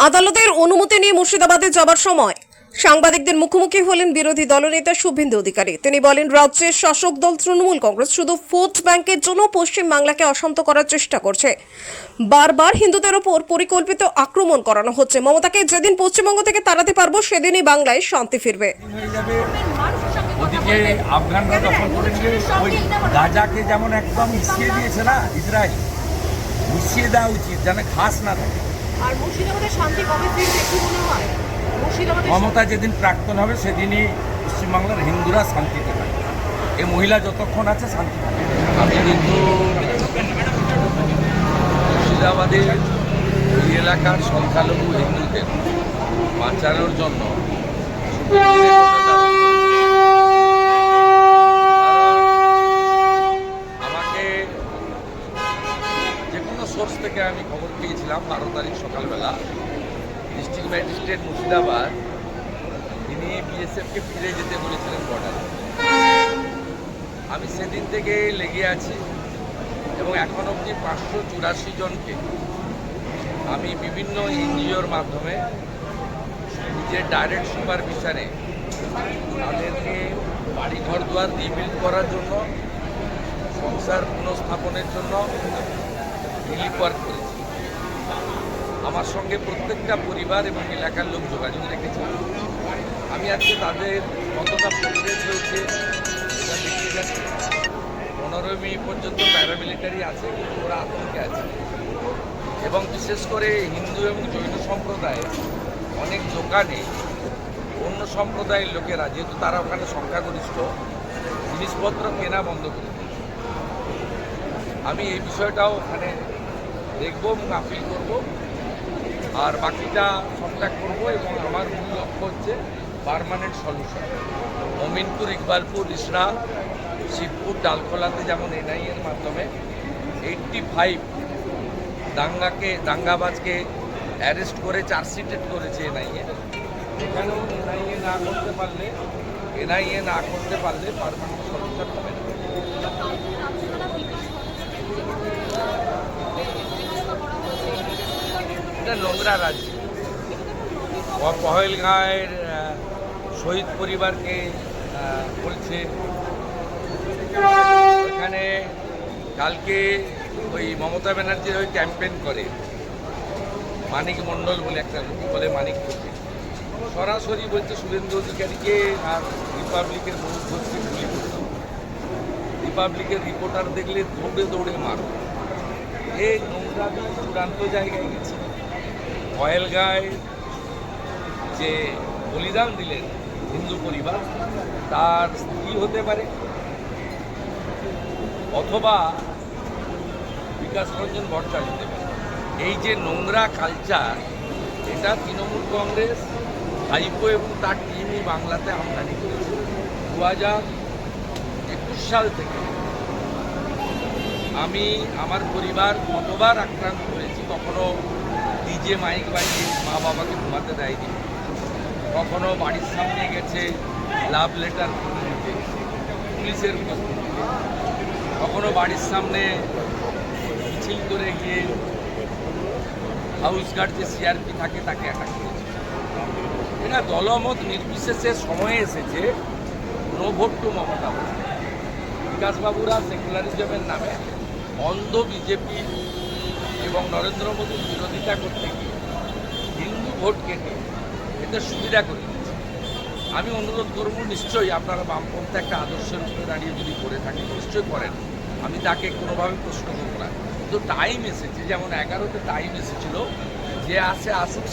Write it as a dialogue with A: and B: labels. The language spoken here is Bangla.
A: আদালতের অনুমতি নিয়ে মুর্শিদাবাদে যাবার সময় সাংবাদিকদের মুখোমুখি হলেন বিরোধী দলনেতা শুভেন্দু অধিকারী। তিনি বলেন, রাজ্যের শাসক দল তৃণমূল কংগ্রেস শুধু ভোট ব্যাংকের জন্য পশ্চিম বাংলাকে অশান্ত করার চেষ্টা করছে। বারবার হিন্দুদের ওপর পরিকল্পিত আক্রমণ করানো হচ্ছে। মমতাকে যেদিন পশ্চিমবঙ্গ থেকে তাড়াতে পারবো সেদিনই বাংলায় শান্তি ফিরবে।
B: ওদিকে আফগানরা দখল করেছে, ওই গাজাকে যেমন একদম মিশিয়ে দিয়েছে না ইসরায়েল, মিশিয়ে দেওয়া উচিত যেন ঘাস না থাকে।
C: আর মুর্শিদাবাদে শান্তি কবে ফিরবে কি মনে হয়? মুর্শিদাবাদে
B: মমতা যেদিন প্রাক্তন হবে সেদিনই পশ্চিমবাংলার হিন্দুরা শান্তিতে থাকবে। এই মহিলা যতক্ষণ আছে শান্তি থাকবে। আমি কিন্তু মুর্শিদাবাদের ওই এলাকার সংখ্যালঘু হিন্দুদের বাঁচানোর জন্য আমাকে যে কোনো সোর্স থেকে আমি খবর পেয়েছিলাম 12 তারিখ সকালবেলা ডিস্ট্রিক্ট ম্যাজিস্ট্রেট মুর্শিদাবাদ তিনি বিএসএফকে ফিরে যেতে বলেছিলেন বর্ডারে। আমি সেদিন থেকে লেগে আছি এবং এখন অবধি 584 জনকে আমি বিভিন্ন এনজিওর মাধ্যমে নিজের ডাইরেক্ট সুপারভিশনে তাদেরকে বাড়িঘর দুয়ার রিবিল্ড করার জন্য, সংসার পুনঃস্থাপনের জন্য রিলিফ ওয়ার্ক করেছি। আমার সঙ্গে প্রত্যেকটা পরিবার এবং এলাকার লোক যোগাযোগ রেখেছে। আমি আজকে তাদের কতটা প্রোগ্রেস হয়েছে সেটা দেখিয়ে যাচ্ছি। 15 মে পর্যন্ত প্যারামিলিটারি আছে, কিন্তু ওরা আতঙ্কে আছে এবং বিশেষ করে হিন্দু এবং জৈন সম্প্রদায়ে অনেক দোকানে অন্য সম্প্রদায়ের লোকেরা, যেহেতু তারা ওখানে সংখ্যাগরিষ্ঠ, জিনিসপত্র কেনা বন্ধ করে দিয়েছে। আমি এই বিষয়টাও ওখানে দেখব এবং আপিল করব, আর বাকিটা কন্ট্যাক্ট করবো এবং আমার মূল লক্ষ্য হচ্ছে পার্মানেন্ট সলিউশন। মমিনপুর, ইকবালপুর, ইসরা, শিবপুর, ডালখোলাতে যেমন এনআইএর মাধ্যমে 85 দাঙ্গাবাজকে অ্যারেস্ট করে চার্জশিটেড করেছে এনআইএ। এখানেও এনআইএ না করতে পারলে পার্মানেন্ট সলিউশন হবে না। এটা নোংরা রাজ্য। পহেলগাঁয়ের শহীদ পরিবারকে বলছে, এখানে কালকে ওই মমতা ব্যানার্জির ওই ক্যাম্পেন করে মানিক মণ্ডল বলে একটা লোক বলে, মানিক সরাসরি বলছে শুভেন্দু অধিকারীকে আর রিপাবলিকের বহু গোষ্ঠী গুলি করত। রিপাবলিকের রিপোর্টার দেখলে দৌড়ে দৌড়ে মারো। এই নোংরা চূড়ান্ত জায়গায় গেছে। পহেলগাঁয় যে বলিদান দিলেন হিন্দু পরিবার, তার স্ত্রী হতে পারে অথবা বিকাশ রঞ্জন ভট্টাচার্য হতে পারে। এই যে নোংরা কালচার, এটা তৃণমূল কংগ্রেস ভাইপো এবং তার টিমই বাংলাতে আমদানি করেছে। 2021 সাল থেকে আমি আমার পরিবার কতবার আক্রান্ত হয়েছি। কখনো ডিজে মাইক বাজিয়ে মা বাবাকে ঘুমাতে দেয়নি, কখনো বাড়ির সামনে গেছে লাভ লেটার দিতে পুলিশের উপস্থিতিতে, কখনো বাড়ির সামনে মিছিল করে গিয়ে হাউস গার্ড যে সিআরপি থাকে তাকে অ্যাটাক করেছে। এটা দলমত নির্বিশেষে সময়ে এসেছে নো ভোট টু মমতা। বিকাশবাবুরা সেকুলারিজমের নামে অন্ধ বিজেপি এবং নরেন্দ্র মোদীর বিরোধিতা করতে গিয়ে হিন্দু ভোট কেটে এদের সুবিধা করে দিচ্ছে। আমি অনুরোধ করব, নিশ্চয়ই আপনারা বামপন্থী একটা আদর্শের উপরে দাঁড়িয়ে যদি করে থাকেন নিশ্চয়ই করেন, আমি তাকে কোনোভাবে প্রশ্ন করব না। কিন্তু টাইম এসেছে, যেমন 11তে টাইম এসেছিল যে আসুক